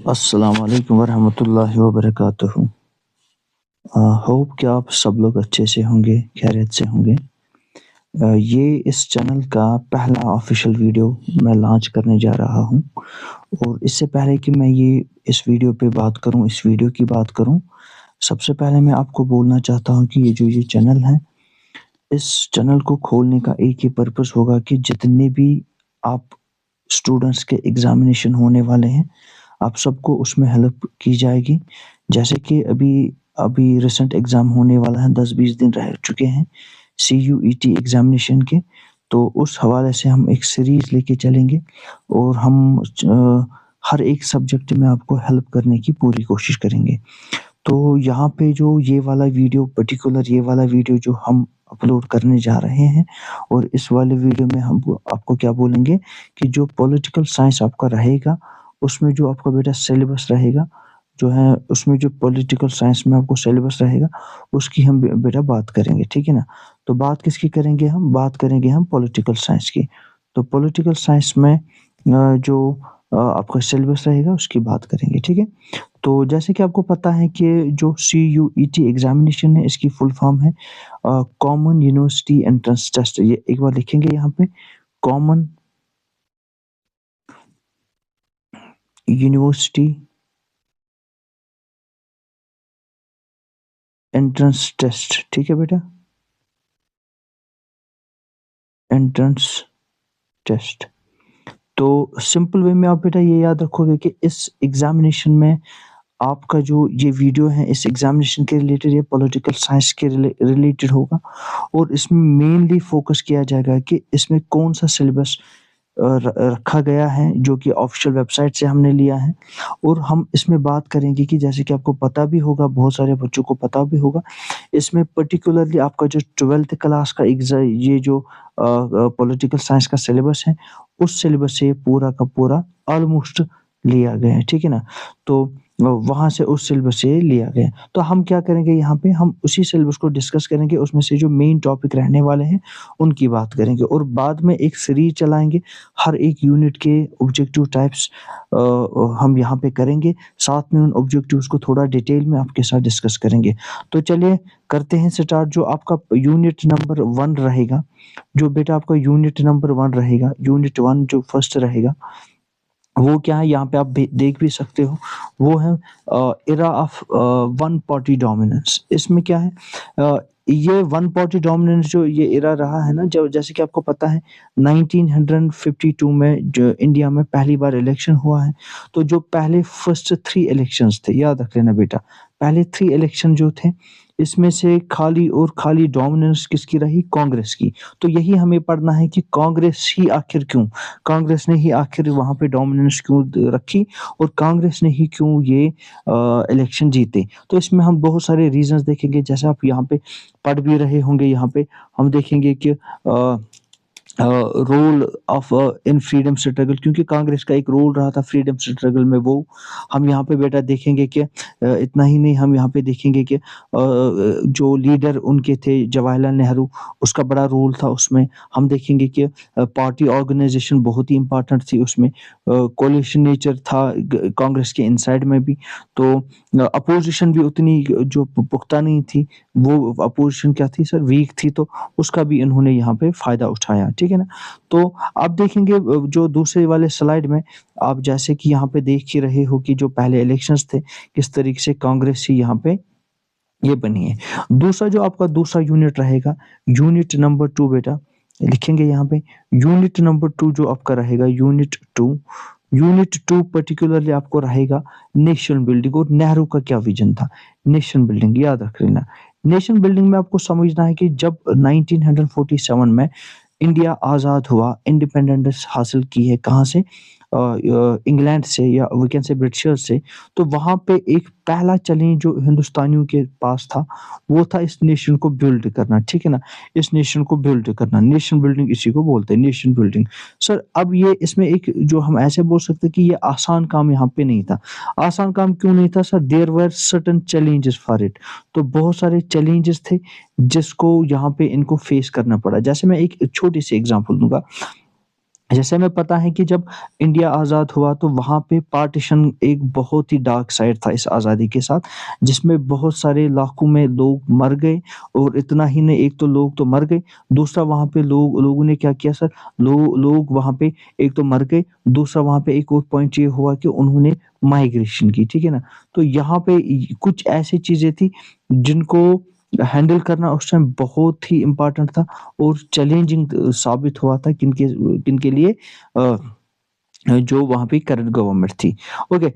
अस्सलाम वालेकुम वरहमतुल्लाहि वबरकातुहू। होप कि आप सब लोग अच्छे से होंगे, खैरियत से होंगे। ये इस चैनल का पहला ऑफ़िशियल वीडियो मैं लॉन्च करने जा रहा हूँ और इससे पहले कि मैं इस वीडियो पे बात करूँ, इस वीडियो की बात करूँ, सबसे पहले मैं आपको बोलना चाहता हूँ कि ये चैनल है, इस चैनल को खोलने का एक ही पर्पस होगा कि जितने भी आप स्टूडेंट्स के एग्ज़ामिनेशन होने वाले हैं, आप सबको उसमें हेल्प की जाएगी। जैसे कि अभी अभी रिसेंट एग्ज़ाम होने वाला है, 10-20 दिन रह चुके हैं CUET एग्ज़ामिनेशन के, तो उस हवाले से हम एक सीरीज़ लेके चलेंगे और हम हर एक सब्जेक्ट में आपको हेल्प करने की पूरी कोशिश करेंगे। तो यहाँ पे जो ये वाला वीडियो पर्टिकुलर ये वाला वीडियो जो हम अपलोड करने जा रहे हैं और इस वाले वीडियो में हम आपको क्या बोलेंगे कि जो पॉलिटिकल साइंस आपका रहेगा, उसमें जो आपका बेटा सिलेबस रहेगा, जो है उसमें जो पॉलिटिकल साइंस में आपको सिलेबस रहेगा, उसकी हम बेटा बात करेंगे, ठीक है ना? तो बात किसकी करेंगे हम? बात करेंगे हम पॉलिटिकल साइंस की। तो पॉलिटिकल साइंस में जो आपका सिलेबस रहेगा उसकी बात करेंगे, ठीक है? तो जैसे कि आपको पता है कि जो CUET एग्ज़ामिनेशन है इसकी फुल फॉर्म है कॉमन यूनिवर्सिटी एंट्रेंस टेस्ट। ये एक बार लिखेंगे यहाँ पे कॉमन यूनिवर्सिटी एंट्रेंस टेस्ट, ठीक है बेटा? Entrance test. तो सिंपल वे में आप बेटा ये याद रखोगे कि इस एग्ज़ामिनेशन में आपका जो ये वीडियो है इस एग्ज़ामिनेशन के रिलेटेड ये पॉलिटिकल साइंस के रिलेटेड होगा और इसमें मेनली फ़ोकस किया जाएगा कि इसमें कौन-सा सिलेबस रखा गया है जो कि ऑफ़िशियल वेबसाइट से हमने लिया है और हम इसमें बात करेंगे कि जैसे कि आपको पता भी होगा, बहुत सारे बच्चों को पता भी होगा, इसमें पर्टिकुलरली आपका जो 12th क्लास का ये जो पॉलिटिकल साइंस का सिलेबस है, उस सिलेबस से पूरा का पूरा ऑलमोस्ट लिया गया है, ठीक है ना? तो वहाँ से उस सिलेबस से लिया गया है। तो हम क्या करेंगे यहाँ पे हम उसी सिलेबस को डिस्कस करेंगे, उसमें से जो मेन टॉपिक रहने वाले हैं, उनकी बात करेंगे और बाद में एक सीरीज़ चलाएँगे, हर एक यूनिट के ऑब्जेक्टिव टाइप्स हम यहाँ पे करेंगे, साथ में उन ऑब्जेक्टिव्स को थोड़ा डिटेल में आपके साथ डिस्कस करेंगे। तो चलिए करते हैं स्टार्ट जो आपका यूनिट नंबर 1 रहेगा, जो बेटा आपका यूनिट नंबर 1 रहेगा, यूनिट 1 जो फर्स्ट रहेगा, वो क्या है यहाँ पे आप देख भी सकते हो, वो है era of one party dominance. इसमें क्या है ये वन पार्टी डोमिनेंस जो ये एरा रहा है ना, जो जैसे कि आपको पता है 1952 में जो इंडिया में पहली बार इलेक्शन हुआ है, तो जो पहले फर्स्ट 3 इलेक्शंस थे, याद रख लेना बेटा, पहले 3 इलेक्शन जो थे, इसमें से खाली और खाली डोमिनेंस किसकी रही? कांग्रेस की। तो यही हमें पढ़ना है कि कांग्रेस ही आखिर क्यों? कांग्रेस ने ही आखिर वहाँ पे डोमिनेंस क्यों रखी और कांग्रेस ने ही क्यों ये इलेक्शन जीते। तो इसमें हम बहुत सारे रीज़न्स देखेंगे, जैसे आप यहाँ पे पढ़ भी रहे होंगे, यहाँ पे हम देखेंगे कि role of in freedom struggle, क्योंकि कांग्रेस का एक रोल रहा था फ्रीडम स्ट्रगल में, वो हम यहाँ पे बेटा देखेंगे कि इतना ही नहीं, हम यहाँ पे देखेंगे कि जो लीडर उनके थे जवाहरलाल नेहरू, उसका बड़ा रोल था उसमें। हम देखेंगे कि पार्टी ऑर्गेनाइजेशन बहुत ही इम्पोर्टेंट थी उसमें, कोलिशन नेचर था कांग्रेस के इनसाइड में भी, तो अपोजिशन भी उतनी जो पुख्ता नहीं थी, वो अपोजिशन क्या थी सर, वीक थी, तो उसका भी इन्होंने यहाँ पे फ़ायदा उठाया, ठीक है ना? तो आप देखेंगे जो दूसरे वाले स्लाइड में आप जैसे कि यहाँ पे देख ही रहे हो कि जो पहले इलेक्शंस थे, किस तरीके से कांग्रेस ही यहाँ पे ये बनी है। दूसरा जो आपका दूसरा यूनिट रहेगा, यूनिट नंबर 2 बेटा, लिखेंगे यहाँ पे यूनिट नंबर 2 जो आपका रहेगा यूनिट 2 पर्टिकुलरली आपको रहेगा नेशन बिल्डिंग और नेहरू का क्या विज़न था? नेशन बिल्डिंग याद रख लेना। नेशन बिल्डिंग में आपको समझना है कि जब 1947 में इंडिया आज़ाद हुआ, इंडिपेंडेंस हासिल की है कहाँ से? इंग्लैंड से या वी कैन से ब्रिटिशर्स से, तो वहाँ पे एक पहला चैलेंज जो हिंदुस्तानियों के पास था, वो था इस नेशन को बिल्ड करना, ठीक है ना? इस नेशन को बिल्ड करना, नेशन बिल्डिंग इसी को बोलते हैं, नेशन बिल्डिंग। सर अब ये इसमें एक जो हम ऐसे बोल सकते हैं कि ये आसान काम यहाँ पे नहीं था। आसान काम क्यों नहीं था sir? There were certain challenges for it. तो बहुत सारे चैलेंजेस थे जिसको यहाँ पे इनको फेस करना पड़ा। जैसे मैं एक छोटी सी एग्ज़ाम्पल दूँगा। जैसे हमें पता है कि जब इंडिया आज़ाद हुआ तो वहाँ पे पार्टीशन एक बहुत ही डार्क साइड था इस आज़ादी के साथ, जिसमें बहुत सारे लाखों में लोग मर गए। और इतना ही नहीं, एक तो लोग तो मर गए, दूसरा वहाँ पे लोगों ने क्या किया सर, लोग वहाँ पे एक तो मर गए, दूसरा वहाँ पे एक और पॉइंट ये हुआ कि उन्होंने माइग्रेशन की, ठीक है ना? तो यहाँ पे कुछ ऐसी चीज़ें थी जिनको हैंडल करना उस टाइम बहुत ही इम्पोर्टेंट था और चैलेंजिंग साबित हुआ था किनके किनके लिए, अ, जो वहाँ पे करंट गवर्नमेंट थी। ओके,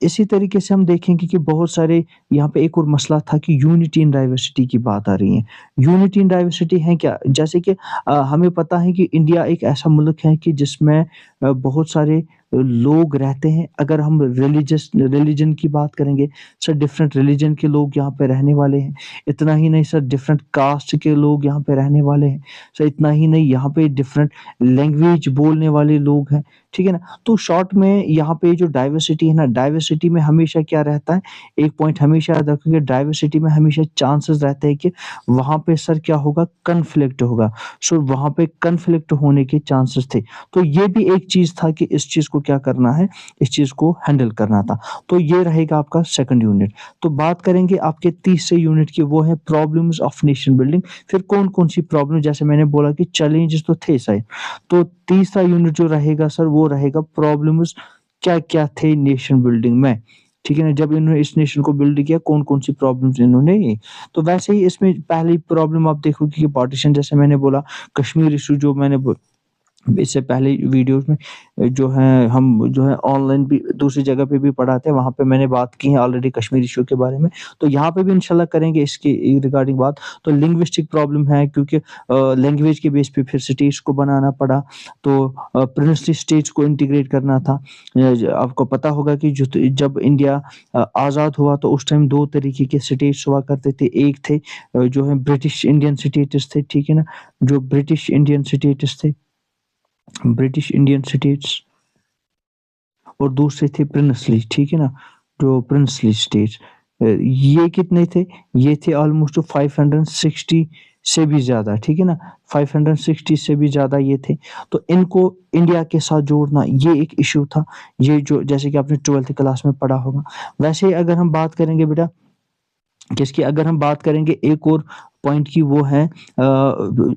इसी तरीके से हम देखेंगे कि बहुत सारे यहाँ पे एक और मसला था कि यूनिटी इन डाइवर्सिटी की बात आ रही है। यूनिटी इन डाइवर्सिटी है क्या? जैसे कि हमें पता है कि इंडिया एक ऐसा मुल्क है कि जिसमें बहुत सारे लोग रहते हैं। अगर हम रिलीजन की बात करेंगे, सर डिफरेंट रिलीजन के लोग यहाँ पे रहने वाले हैं। इतना ही नहीं सर, डिफरेंट कास्ट के लोग यहाँ पे रहने वाले हैं। सर इतना ही नहीं, यहाँ पे डिफरेंट लैंग्वेज बोलने वाले लोग हैं, ठीक है ना? तो शॉर्ट में यहाँ पे जो डाइवर्सिटी है ना, डाइवर्सिटी में हमेशा क्या रहता है, एक पॉइंट हमेशा याद रखोगे, डाइवर्सिटी में हमेशा चांसेस रहते हैं कि वहाँ पे सर क्या होगा, कन्फ्लिक्ट होगा। सो वहाँ पे कन्फ्लिक्ट होने के चांसेस थे। तो ये भी एक चीज़ था कि इस चीज़ को क्या करना है, इस चीज़ को हैंडल करना था। तो ये रहेगा आपका सेकंड यूनिट। तो बात करेंगे आपके तीसरे यूनिट की, वो है प्रॉब्लम्स ऑफ नेशन बिल्डिंग। फिर कौन-कौन सी प्रॉब्लम, जैसे मैंने बोला कि चैलेंजेस तो थे सही। तो तीसरा यूनिट जो रहेगा सर, वो रहेगा प्रॉब्लम्स क्या-क्या थे नेशन बिल्डिंग में, ठीक है ना? जब इन्होंने इस नेशन को बिल्ड किया, कौन-कौन सी प्रॉब्लम्स इन्होंने, तो वैसे ही इसमें पहली प्रॉब्लम आप देखोगे कि पार्टीशन, जैसे मैंने बोला, कश्मीर इश्यू जो मैंने इससे पहले वीडियोज़ में जो है हम जो है ऑनलाइन भी दूसरी जगह पे भी पढ़ाते हैं, वहाँ पे मैंने बात की है ऑलरेडी कश्मीर इश्यू के बारे में। तो यहाँ पे भी इंशाल्लाह करेंगे इसकी रिगार्डिंग बात। तो लिंग्विस्टिक प्रॉब्लम है, क्योंकि लैंग्वेज के बेस पे फिर स्टेट्स को बनाना पड़ा। तो प्रिंसली स्टेट्स को इंटीग्रेट करना था। आपको पता होगा कि जब इंडिया आज़ाद हुआ तो उस टाइम 2 तरीके के स्टेट्स हुआ करते थे। एक थे जो है ब्रिटिश इंडियन स्टेट्स थे, ठीक है ना? जो ब्रिटिश इंडियन स्टेट्स थे, ब्रिटिश इंडियन स्टेट्स, और दूसरे थे प्रिंसली, ठीक है ना? जो प्रिंसली स्टेट्स, ये कितने थे? ये थे ऑलमोस्ट 560 से भी ज़्यादा, ठीक है ना? 560 से भी ज़्यादा ये थे। तो इनको इंडिया के साथ जोड़ना, ये एक इश्यू था। ये जो जैसे कि आपने 12th क्लास में पढ़ा होगा। वैसे ही अगर हम बात करेंगे बेटा, जिसकी अगर हम बात करेंगे एक और पॉइंट की, वो है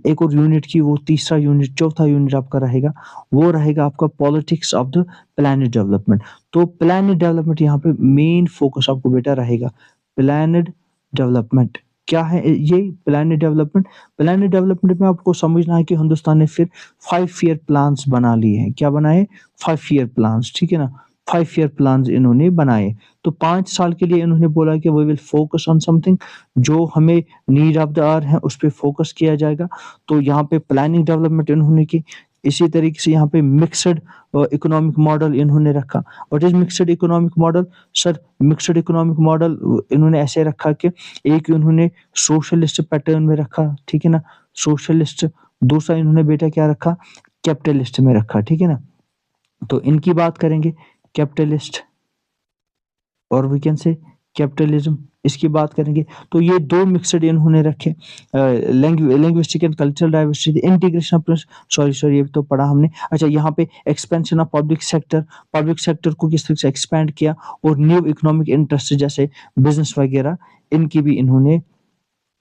एक और यूनिट की, वो तीसरा यूनिट, चौथा यूनिट आपका रहेगा, वो रहेगा आपका politics of the planet development. तो प्लैनेट डेवलपमेंट यहाँ पे मेन फोकस आपको बेटा रहेगा। प्लैनेट डेवलपमेंट क्या है ये प्लैनेट डेवलपमेंट? प्लैनेट डेवलपमेंट में आपको समझना है कि हिंदुस्तान ने फिर 5 ईयर प्लान्स बना लिए हैं। क्या बनाए? 5 ईयर प्लान्स, ठीक है ना? 5 ईयर प्लान्स इन्होंने बनाए। तो 5 साल के लिए इन्होंने बोला कि we will focus on something, जो हमें नीड ऑफ द आवर है उस पे फोकस किया जाएगा। तो यहाँ पे प्लानिंग डेवलपमेंट इन्होंने की। इसी तरीके से यहाँ पे मिक्स्ड इकोनॉमिक मॉडल इन्होंने रखा। What is mixed economic model? Sir mixed economic model इन्होंने ऐसे रखा कि एक इन्होंने सोशलिस्ट पैटर्न में रखा, ठीक है ना? सोशलिस्ट। दूसरा इन्होंने बेटा क्या रखा? कैपिटलिस्ट में रखा, ठीक है ना? तो इनकी बात करेंगे, कैपिटलिस्ट और वी कैन से कैपिटलिज्म, इसकी बात करेंगे। तो ये 2 मिक्स्ड इन्होंने रखे। Linguistic and cultural diversity, integration plus, sorry ये तो पढ़ा हमने। अच्छा, यहाँ पे एक्सपेंशन ऑफ पब्लिक सेक्टर को किस तरह से एक्सपैंड किया, और न्यू इकोनॉमिक इंटरेस्ट जैसे बिज़नेस वगैरह, इनकी भी इन्होंने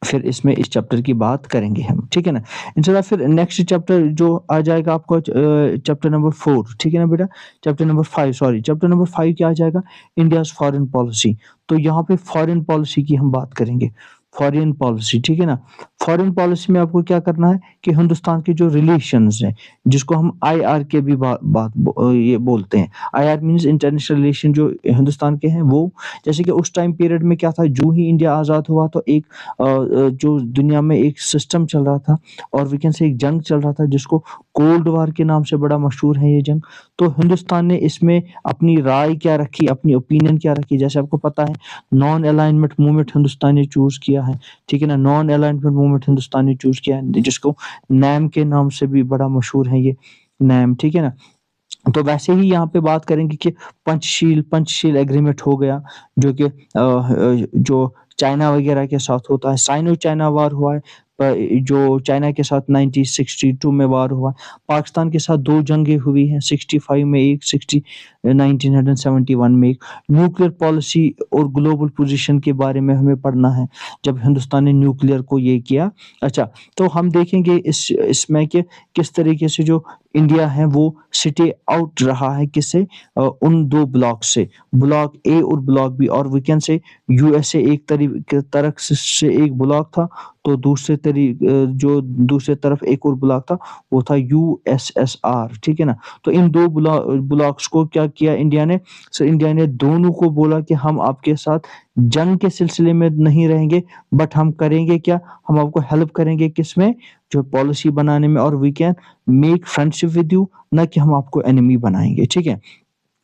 फिर इसमें इस चैप्टर की बात करेंगे हम, ठीक है ना? इंशाल्लाह फिर नेक्स्ट चैप्टर जो आ जाएगा आपको चैप्टर नंबर 4, ठीक है ना बेटा? Chapter number 5, sorry chapter number 5 क्या आ जाएगा? India's foreign policy. तो यहाँ पे फॉरेन पॉलिसी की हम बात करेंगे। फॉरेन पॉलिसी, ठीक है ना? फॉरेन पॉलिसी में आपको क्या करना है कि हिंदुस्तान के जो रिलेशंस हैं, जिसको हम आईआर के भी ये बोलते हैं। आईआर मीन्स इंटरनेशनल रिलेशन, जो हिंदुस्तान के हैं वो, जैसे कि उस टाइम पीरियड में क्या था, जो ही इंडिया आज़ाद हुआ तो एक जो दुनिया में एक सिस्टम चल रहा था, और वी कैन से एक जंग चल रहा था जिसको कोल्ड वॉर के नाम से बड़ा मशहूर है ये जंग। तो हिंदुस्तान ने इसमें अपनी राय क्या रखी, अपनी ओपिनियन क्या रखी, जैसे आपको पता है नॉन अलाइनमेंट मूवमेंट हिंदुस्तान ने चूज़ किया है, ठीक है ना? नॉन अलाइनमेंट मूवमेंट हिंदुस्तान ने चूज़ किया है, जिसको नैम के नाम से भी बड़ा मशहूर है ये, नैम, ठीक है ना? तो वैसे ही यहाँ पे बात करेंगे कि पंचशील एग्रीमेंट हो गया, जो कि जो चाइना वगैरह के साथ होता है। साइनो चाइना वार हुआ है, जो चाइना के साथ 1962 में वार हुआ, पाकिस्तान के साथ 2 जंगें हुई हैं, 65 में एक, 1971 में एक। न्यूक्लियर पॉलिसी और ग्लोबल पोजीशन के बारे में हमें पढ़ना है, जब हिंदुस्तान ने न्यूक्लियर को ये किया। अच्छा, तो हम देखेंगे इसमें कि किस तरीके से जो इंडिया है वो सिटे आउट रहा है किससे, उन 2 ब्लॉक से, ब्लॉक ए और ब्लॉक बी, और वी कैन से यूएसए एक तरफ से एक ब्लॉक था, तो जो दूसरे तरफ एक और ब्लॉक था वो था यूएसएसआर, ठीक है ना। तो इन 2 ब्लॉक्स को क्या किया इंडिया ने, सो इंडिया ने दोनों को बोला कि हम आपके साथ जंग के सिलसिले में नहीं रहेंगे, बट हम करेंगे क्या, हम आपको हेल्प करेंगे किसमें, जो पॉलिसी बनाने में, और we can make friendship with you, ना कि हम आपको एनिमी बनाएंगे, ठीक है।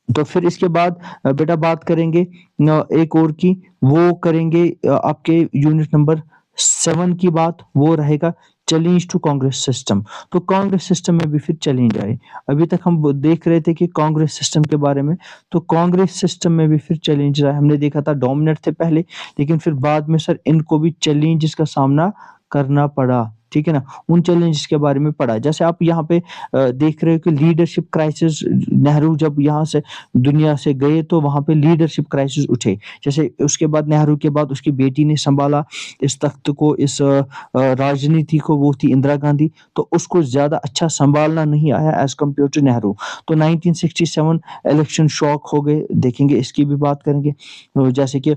तो फिर इसके बाद बेटा बात करेंगे एक और की, वो करेंगे आपके यूनिट नंबर 7 की बात, वो रहेगा चैलेंज टू कांग्रेस सिस्टम। तो कांग्रेस सिस्टम में भी फिर चैलेंज आए। अभी तक हम देख रहे थे कि कांग्रेस सिस्टम के बारे में, तो कांग्रेस सिस्टम में भी फिर चैलेंज आए। हमने देखा था डोमिनेट थे पहले, लेकिन फिर बाद में सर इनको भी चैलेंजेस का सामना करना पड़ा, ठीक है ना। उन चैलेंजेस के बारे में पढ़ा, जैसे आप यहाँ पे देख रहे हो कि लीडरशिप क्राइसिस, नेहरू जब यहाँ से दुनिया से गए तो वहाँ पे लीडरशिप क्राइसिस उठे। जैसे उसके बाद नेहरू के बाद उसकी बेटी ने संभाला इस तख्त को, इस राजनीति को, वो थी इंदिरा गांधी, तो उसको ज्यादा अच्छा संभालना नहीं आया एज कम्पेयर टू नेहरू। तो 1967 इलेक्शन शॉक हो गए, देखेंगे इसकी भी बात करेंगे। जैसे कि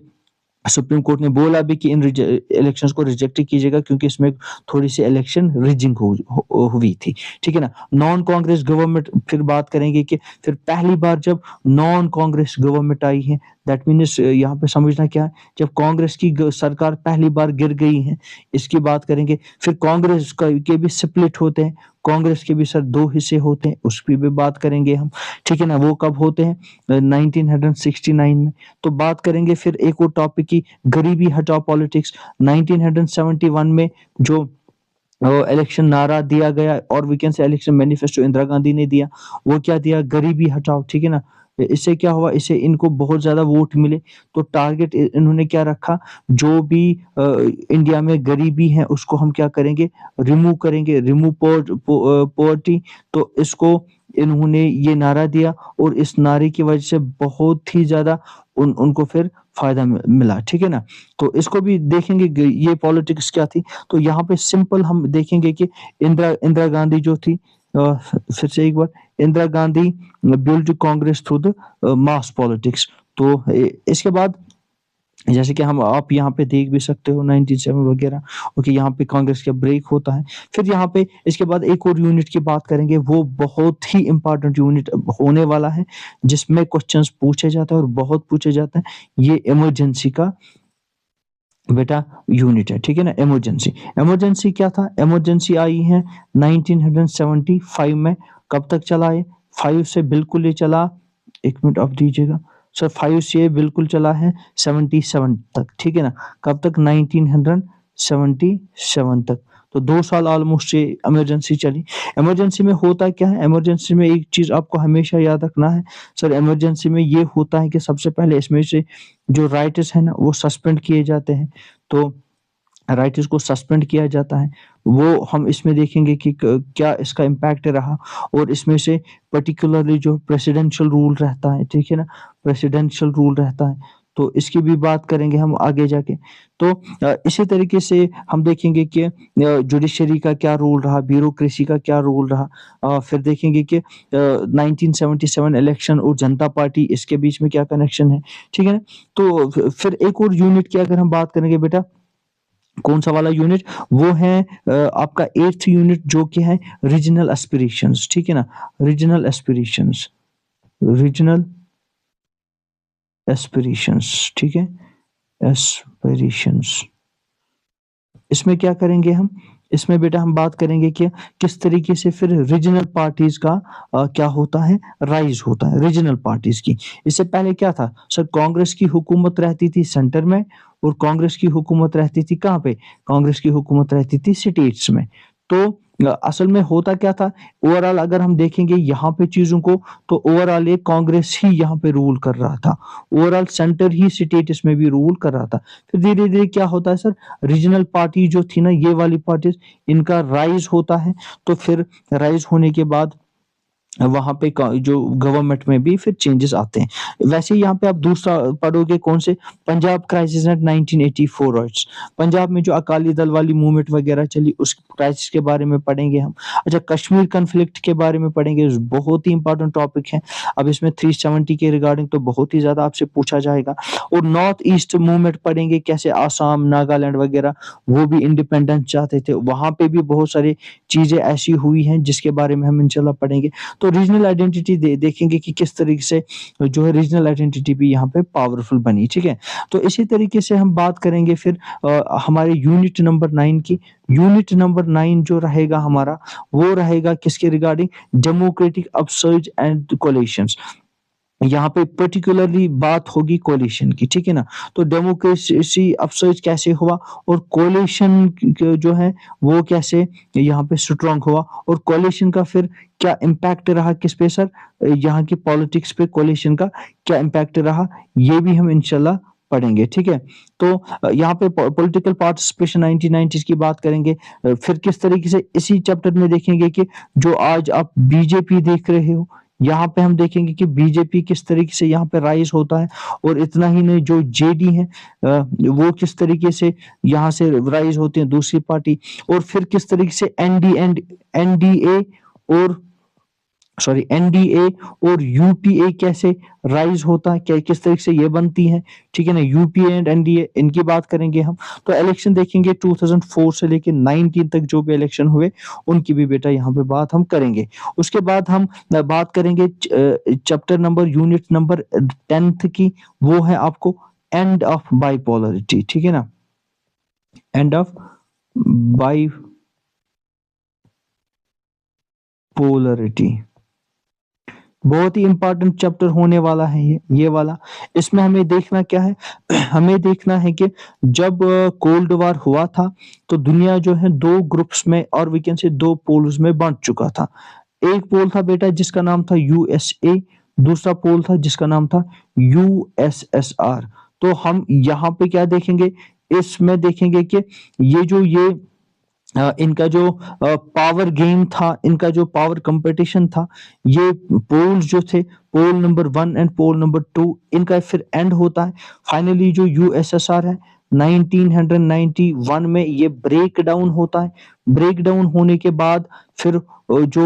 सुप्रीम कोर्ट ने बोला भी कि इन इलेक्शंस को रिजेक्ट कीजिएगा क्योंकि इसमें थोड़ी सी इलेक्शन रिजिंग हुई थी, ठीक है ना। नॉन कांग्रेस गवर्नमेंट, फिर बात करेंगे कि फिर पहली बार जब नॉन कांग्रेस गवर्नमेंट आई है, दैट मीन्स यहाँ पे समझना क्या है, जब कांग्रेस की सरकार पहली बार गिर गई है, इसकी बात करेंगे। फिर कांग्रेस के भी स्प्लिट होते हैं, कांग्रेस के भी सर 2 हिस्से होते हैं, उसकी भी बात करेंगे हम, ठीक है ना। वो कब होते हैं, 1969 में। तो बात करेंगे फिर एक और टॉपिक की, गरीबी हटाओ पॉलिटिक्स। 1971 में जो इलेक्शन नारा दिया गया, और we can say election manifesto Indira Gandhi ने दिया, वो क्या दिया, गरीबी हटाओ, ठीक है ना। इससे क्या हुआ, इससे इनको बहुत ज्यादा वोट मिले, तो टारगेट इन्होंने क्या रखा, जो भी इंडिया में गरीबी है उसको हम क्या करेंगे, रिमूव करेंगे, रिमूव पॉवर्टी। तो इसको इन्होंने ये नारा दिया, और इस नारे की वजह से बहुत ही ज्यादा उनको फिर फायदा मिला, ठीक है ना। तो इसको भी देखेंगे ये पॉलिटिक्स क्या थी। तो यहाँ पे सिंपल हम देखेंगे कि इंदिरा गांधी जो थी, फिर से एक बार, Indira Gandhi build Congress through the mass politics. तो इसके बाद जैसे कि हम आप यहाँ पे देख भी सकते हो 97 वगैरह, ओके, यहाँ पे कांग्रेस का ब्रेक होता है। फिर यहाँ पे इसके बाद एक और यूनिट की बात करेंगे, वो बहुत ही इंपॉर्टेंट यूनिट होने वाला है, जिसमें क्वेश्चंस पूछे जाते हैं और बहुत पूछे जाते हैं। ये इमरजेंसी का बेटा यूनिट है, ठीक है ना। इमरजेंसी क्या था, इमरजेंसी आई है 1975 में। कब तक चला है, 5 से बिल्कुल ये चला, एक मिनट आप दीजिएगा सर, 5 से बिल्कुल चला है 77 तक, ठीक है ना। कब तक, 1977 तक। तो 2 साल ऑलमोस्ट ये इमरजेंसी चली। इमरजेंसी में होता क्या है, इमरजेंसी में एक चीज आपको हमेशा याद रखना है सर, इमरजेंसी में ये होता है कि सबसे पहले इसमें से जो राइटर्स है ना वो सस्पेंड किए जाते हैं। तो राइटर्स को सस्पेंड किया जाता है, वो हम इसमें देखेंगे कि क्या इसका इम्पैक्ट रहा। और इसमें से पर्टिकुलरली जो प्रेसिडेंशियल रूल रहता है, ठीक है ना, प्रेसिडेंशियल रूल रहता है, तो इसकी भी बात करेंगे हम आगे जाके। तो इसी तरीके से हम देखेंगे कि जुडिशरी का क्या रोल रहा, ब्यूरोक्रेसी का क्या रोल रहा। फिर देखेंगे कि 1977 इलेक्शन और जनता पार्टी, इसके बीच में क्या कनेक्शन है, ठीक है ना। तो फिर एक और यूनिट की अगर हम बात करेंगे बेटा, कौन सा वाला यूनिट, वो है आपका 8th यूनिट, जो कि है रीजनल एस्पिरेशंस, ठीक है ना। रीजनल एस्पिरेशंस, रीजनल एस्पिरेशंस, ठीक है, एस्पिरेशंस। इसमें क्या करेंगे हम, इसमें बेटा हम बात करेंगे कि किस तरीके से फिर रीजनल पार्टीज का क्या होता है, राइज होता है रीजनल पार्टीज की। इससे पहले क्या था सर, कांग्रेस की हुकूमत रहती थी सेंटर में, और कांग्रेस की हुकूमत रहती थी कहाँ पे, कांग्रेस की हुकूमत रहती थी स्टेट्स में। तो असल में होता क्या था, ओवरऑल अगर हम देखेंगे यहाँ पे चीज़ों को, तो ओवरऑल एक कांग्रेस ही यहाँ पे रूल कर रहा था। ओवरऑल सेंटर ही स्टेट इसमें भी रूल कर रहा था। फिर धीरे-धीरे क्या होता है सर, रीजनल पार्टी जो थी ना, ये वाली पार्टीज़, इनका राइज़ होता है, तो फिर राइज़ होने के बाद वहाँ पे जो गवर्नमेंट में भी फिर चेंजेस आते हैं। वैसे ही यहाँ पे आप दूसरा पढ़ोगे कौन से, Punjab crisis at 1984 riots. Punjab में जो अकाली दल वाली मूवमेंट वगैरह चली, उस क्राइसिस के बारे में पढ़ेंगे हम। अच्छा, कश्मीर कॉन्फ्लिक्ट के बारे में पढ़ेंगे, बहुत ही इंपॉर्टेंट टॉपिक है। अब इसमें 370 के रिगार्डिंग तो बहुत ही ज़्यादा आपसे पूछा जाएगा। और नॉर्थ ईस्ट मूवमेंट पढ़ेंगे, कैसे आसाम, नागालैंड वगैरह वो भी इंडिपेंडेंस चाहते थे। वहाँ पे भी बहुत सारी चीज़ें ऐसी हुई हैं जिसके बारे में हम इंशाल्लाह पढ़ेंगे। तो रीजनल आइडेंटिटी देखेंगे कि किस तरीके से जो है रीजनल आइडेंटिटी भी यहाँ पे पावरफुल बनी, ठीक है। तो इसी तरीके से हम बात करेंगे फिर हमारे यूनिट नंबर 9 की। यूनिट नंबर 9 जो रहेगा हमारा, वो रहेगा किसके regarding, democratic upsurge and collisions. यहाँ पे पर्टिकुलरली बात होगी कोलिशन की, ठीक है ना। तो डेमोक्रेसी अपसर्ज कैसे हुआ, और कोलिशन जो है वो कैसे यहाँ पे स्ट्रांग हुआ, और कोलिशन का फिर क्या इम्पैक्ट रहा किस पे सर, यहाँ की पॉलिटिक्स पे कोलिशन का क्या इम्पैक्ट रहा, ये भी हम इंशाल्लाह पढ़ेंगे, ठीक है। तो यहाँ पे पॉलिटिकल पार्टिसिपेशन 1990s की बात करेंगे। फिर किस तरीके से इसी चैप्टर में देखेंगे कि जो आज आप बीजेपी देख रहे हो, यहाँ पे हम देखेंगे कि बीजेपी किस तरीके से यहाँ पे राइज होता है। और इतना ही नहीं, जो जेडी है वो किस तरीके से यहाँ से राइज होते हैं, दूसरी पार्टी। और फिर किस तरीके से एनडीए और एनडीए और यूपीए कैसे राइज होता है, क्या किस तरीके से ये बनती है, ठीक है ना। यूपीए एंड एनडीए, इनकी बात करेंगे हम। तो इलेक्शन देखेंगे 2004 से लेके 19 तक जो भी इलेक्शन हुए, उनकी भी बेटा यहाँ पे बात हम करेंगे। उसके बाद हम बात करेंगे चैप्टर नंबर, यूनिट नंबर 10 की। वो है आपको एंड ऑफ बाइपोलरिटी, ठीक है ना, एंड ऑफ बाइपोलरिटी। बहुत ही इंपॉर्टेंट चैप्टर होने वाला है ये वाला। इसमें हमें देखना क्या है, हमें देखना है कि जब कोल्ड वॉर हुआ था, तो दुनिया जो है दो ग्रुप्स में, और वी कैन से दो पोल्स में बांट चुका था। एक पोल था बेटा जिसका नाम था यूएसए, दूसरा पोल था जिसका नाम था यूएसएसआर। तो हम यहाँ पे क्या देखेंगे, इसमें देखेंगे कि ये इनका जो पावर गेम था, इनका जो पावर कंपटीशन था, ये पोल्स जो थे, पोल नंबर 1 एंड पोल नंबर 2, इनका फिर एंड होता है। फाइनली जो यूएसएसआर है, 1991 में ये ब्रेक डाउन होता है। ब्रेक डाउन होने के बाद फिर जो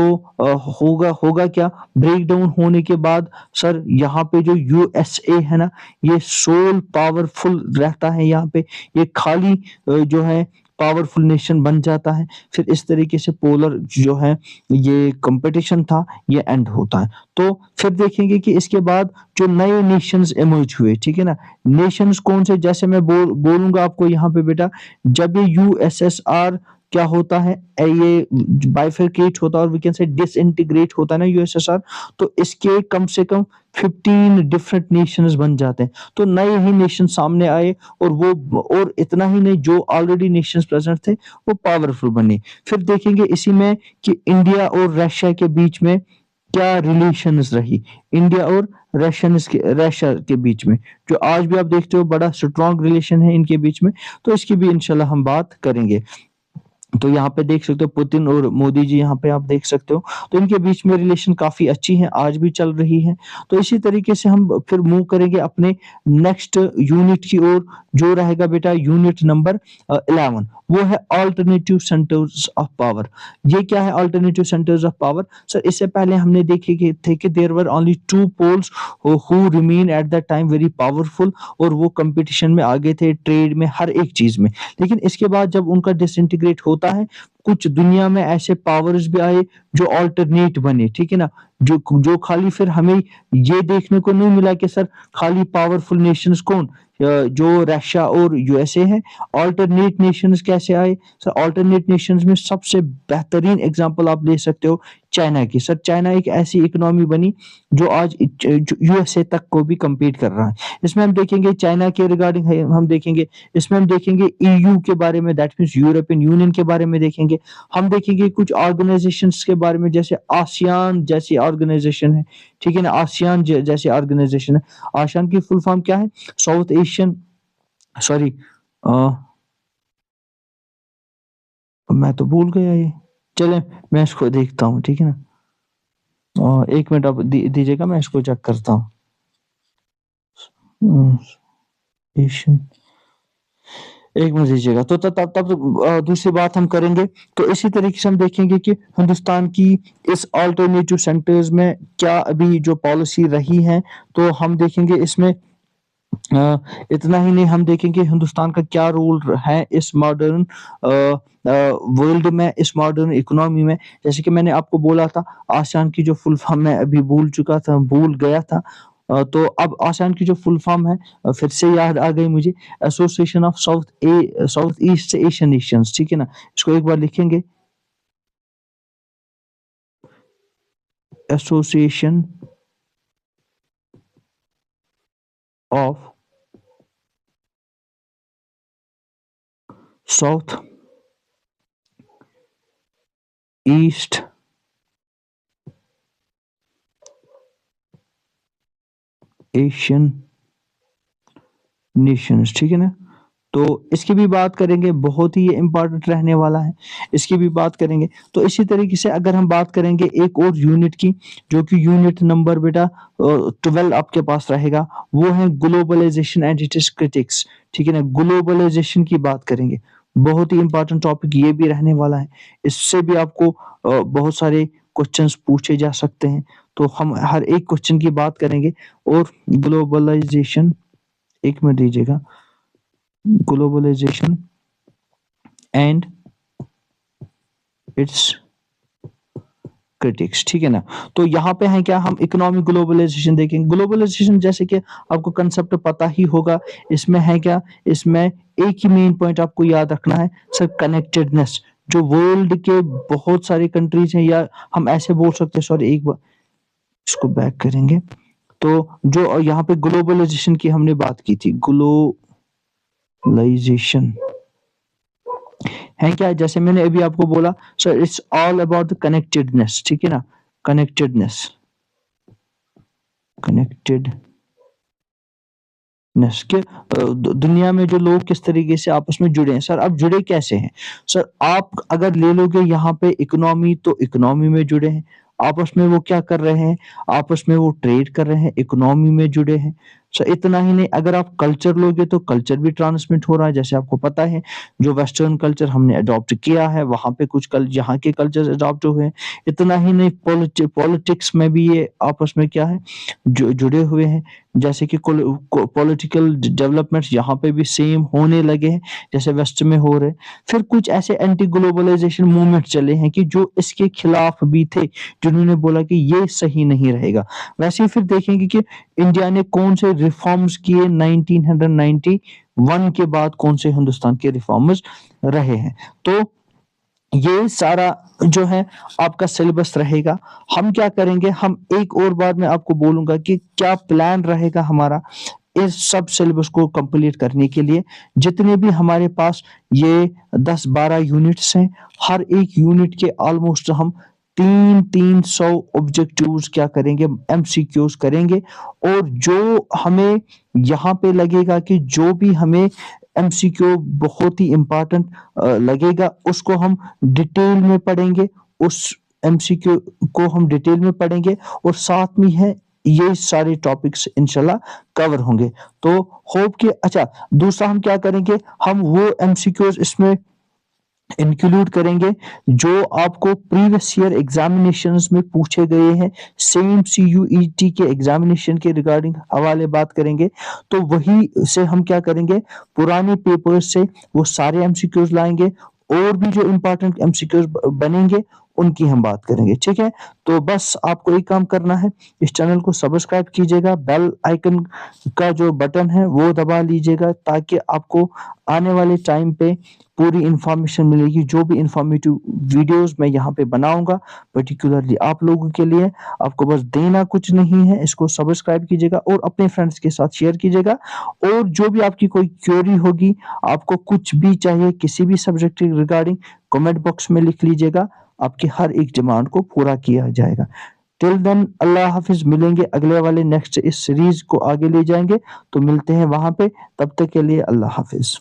होगा होगा क्या, ब्रेक डाउन होने के बाद सर यहाँ पे जो यूएसए है ना, ये सोल पावरफुल रहता है। यहाँ पे ये खाली जो है पावरफुल नेशन बन जाता है। फिर इस तरीके से पोलर जो है ये कंपटीशन था, ये एंड होता है। तो फिर देखेंगे कि इसके बाद जो नए नेशंस इमर्ज हुए, ठीक है ना। नेशंस कौन से, जैसे मैं बोलूंगा आपको यहाँ पे बेटा, जब ये यूएसएसआर क्या होता है, ये बाइफरकेट होता है, और वी कैन से डिसइंटीग्रेट होता है ना यूएसएसआर, तो इसके कम से कम 15 डिफरेंट नेशंस बन जाते हैं। तो नए ही नेशन सामने आए, और वो, और इतना ही नहीं, जो ऑलरेडी नेशंस प्रेजेंट थे वो पावरफुल बने। फिर देखेंगे इसी में कि इंडिया और रशिया के बीच में क्या रिलेशंस रही, इंडिया और रशिया के बीच में, जो आज भी आप देखते हो बड़ा स्ट्रॉन्ग रिलेशन है इनके बीच में। तो इसकी भी इंशाल्लाह हम बात करेंगे। तो यहाँ पे देख सकते हो पुतिन और मोदी जी, यहाँ पे आप देख सकते हो, तो इनके बीच में रिलेशन काफी अच्छी है, आज भी चल रही है। तो इसी तरीके से हम फिर मूव करेंगे अपने नेक्स्ट यूनिट की ओर, जो रहेगा बेटा यूनिट नंबर 11। वो है अल्टरनेटिव सेंटर्स ऑफ पावर। ये क्या है alternative centres of power sir? इससे पहले हमने देखे कि थे कि there were only two poles who remain at that time very powerful, और वो कंपटीशन में आगे थे, ट्रेड में, हर एक चीज में। लेकिन इसके बाद जब उनका डिसइंटीग्रेट होता है, कुछ दुनिया में ऐसे पावर्स भी आए जो अल्टरनेट बने, ठीक है ना। जो खाली फिर हमें ये देखने को नहीं मिला कि सर खाली पावरफुल नेशंस कौन, जो रशिया और यूएसए है। अल्टरनेट नेशंस कैसे आए सर? अल्टरनेट नेशंस में सबसे बेहतरीन एग्जांपल आप ले सकते हो चाइना की। सर चाइना एक ऐसी इकोनॉमी बनी जो आज यूएसए तक को भी कम्पीट कर रहा है। इसमें हम देखेंगे चाइना के रिगार्डिंग हम देखेंगे, इसमें हम देखेंगे ईयू के बारे में, दैट मींस यूरोपियन यूनियन के बारे में देखेंगे। देखेंगे। हम देखेंगे कुछ ऑर्गेनाइजेशंस के बारे में, जैसे आसियान जैसी ऑर्गेनाइजेशन है, ठीक है ना, आसियान जैसी ऑर्गेनाइजेशन है। आसियान की फुल फॉर्म क्या है? साउथ एशियन, सॉरी, मैं तो भूल गया ये। चले, मैं इसको देखता हूँ, ठीक है ना। 1 मिनट आप दीजिएगा, मैं इसको चेक करता हूँ। एशियन, 1 मिनट दीजिएगा। तो तब तब दूसरी बात हम करेंगे। तो इसी तरीके से हम देखेंगे कि हिंदुस्तान की इस अल्टरनेटिव सेंटर्स में क्या अभी जो पॉलिसी रही है, तो हम देखेंगे इसमें इतना ही नहीं, हम देखेंगे हिंदुस्तान का क्या रोल है इस मॉडर्न वर्ल्ड में, इस मॉडर्न इकोनॉमी में। जैसे कि मैंने आपको बोला था, आसियान की जो फुल फॉर्म मैं अभी भूल गया था। तो अब आसियान की जो फुल फॉर्म है, फिर से याद आ गई मुझे, association of south east Asian Nations, ठीक है ना। इसको एक बार लिखेंगे, association of south east Asian Nations, ठीक है ना। तो इसकी भी बात करेंगे, बहुत ही ये इम्पोर्टेंट रहने वाला है, इसकी भी बात करेंगे। तो इसी तरीके से अगर हम बात करेंगे एक और यूनिट की, जो कि यूनिट नंबर बेटा 12 आपके पास रहेगा, वो है ग्लोबलाइजेशन एंड इट्स क्रिटिक्स, ठीक है ना। ग्लोबलाइजेशन की बात करेंगे, बहुत ही इंपॉर्टेंट टॉपिक ये भी रहने वाला है। इससे भी आपको बहुत सारे क्वेश्चंस पूछे जा सकते हैं, तो हम हर एक क्वेश्चन की बात करेंगे। और ग्लोबलाइजेशन, 1 मिनट दीजिएगा, ग्लोबलाइजेशन एंड इट्स क्रिटिक्स, ठीक है ना। तो यहाँ पे है क्या, हम इकोनॉमिक ग्लोबलाइजेशन देखेंगे। ग्लोबलाइजेशन जैसे कि आपको कंसेप्ट पता ही होगा, इसमें है क्या, इसमें एक ही मेन पॉइंट आपको याद रखना है सर, कनेक्टेडनेस। जो वर्ल्ड के बहुत सारे कंट्रीज हैं, या हम ऐसे बोल सकते हैं, सॉरी एक बार इसको बैक करेंगे। तो जो यहाँ पे ग्लोबलाइजेशन की हमने बात की थी, ग्लोबलाइजेशन है क्या, जैसे मैंने अभी आपको बोला sir, it's all about the connectedness, ठीक है ना। कनेक्टेडनेस, कनेक्टेडनेस के दुनिया में जो लोग किस तरीके से आपस में जुड़े हैं। सर अब जुड़े कैसे हैं? सर आप अगर ले लोगे यहाँ पे इकोनॉमी, तो इकोनॉमी में जुड़े हैं। आपस में वो क्या कर रहे हैं? आपस में वो ट्रेड कर रहे हैं, इकोनॉमी में जुड़े हैं। सर इतना ही नहीं, अगर आप कल्चर लोगे तो कल्चर भी ट्रांसमिट हो रहा है। जैसे आपको पता है, जो वेस्टर्न कल्चर हमने अडॉप्ट किया है, वहां पे कुछ यहाँ के कल्चर अडॉप्ट हुए हैं। इतना ही नहीं, पॉलिटिक्स में भी ये आपस में क्या है, जुड़े हुए हैं। जैसे कि पॉलिटिकल डेवलपमेंट्स यहाँ पे भी सेम होने लगे हैं, जैसे वेस्ट में हो रहे। फिर कुछ ऐसे एंटी ग्लोबलाइजेशन मूवमेंट चले हैं कि जो इसके खिलाफ भी थे, जिन्होंने बोला कि ये सही नहीं रहेगा। वैसे ही फिर देखेंगे कि इंडिया ने कौन से रिफॉर्म्स किए 1991 के बाद, कौन से हिंदुस्तान के रिफॉर्म्स रहे हैं। तो ये सारा जो है आपका सिलेबस रहेगा। हम क्या करेंगे, हम एक और बार मैं आपको बोलूंगा कि क्या प्लान रहेगा हमारा इस सब सिलेबस को कंप्लीट करने के लिए। जितने भी हमारे पास ये 10-12 यूनिट्स हैं, हर एक यूनिट के ऑलमोस्ट हम 300 ऑब्जेक्टिव्स क्या करेंगे, एमसीक्यूज करेंगे। और जो हमें यहाँ पे लगेगा कि जो भी हमें एमसीक्यू बहुत ही इंपॉर्टेंट लगेगा, उसको हम डिटेल में पढ़ेंगे। उस एमसीक्यू को हम डिटेल में पढ़ेंगे, और साथ में है ये सारे टॉपिक्स इंशाल्लाह कवर होंगे। तो होप कि अच्छा, दूसरा हम क्या करेंगे, हम वो एमसीक्यूज इसमें इंक्लूड करेंगे जो आपको प्रीवियस ईयर एग्जामिनेशंस में पूछे गए हैं। सेम सीयूईटी के एग्जामिनेशन के रिगार्डिंग हवाले बात करेंगे। तो वही से हम क्या करेंगे, पुराने पेपर्स से वो सारे एमसीक्यूज लाएंगे, और भी जो इंपॉर्टेंट एमसीक्यूज बनेंगे उनकी हम बात करेंगे, ठीक है। तो बस आपको एक काम करना है, इस चैनल को सब्सक्राइब कीजिएगा, बेल आइकन का जो बटन है वो दबा लीजिएगा, ताकि आपको आने वाले टाइम पे पूरी इंफॉर्मेशन मिलेगी। जो भी इंफॉर्मेटिव वीडियोस मैं यहाँ पे बनाऊंगा पर्टिकुलरली आप लोगों के लिए, आपको बस देना कुछ नहीं है, इसको सब्सक्राइब कीजिएगा और अपने फ्रेंड्स के साथ शेयर कीजिएगा। और जो भी आपकी कोई क्वेरी होगी, आपको कुछ भी चाहिए किसी भी सब्जेक्ट के रिगार्डिंग, कमेंट बॉक्स में लिख लीजिएगा, आपकी हर एक डिमांड को पूरा किया जाएगा। टिल देन अल्लाह हाफिज, मिलेंगे अगले वाले नेक्स्ट इस सीरीज को आगे ले जाएंगे, तो मिलते हैं वहां पे, तब तक के लिए अल्लाह हाफिज।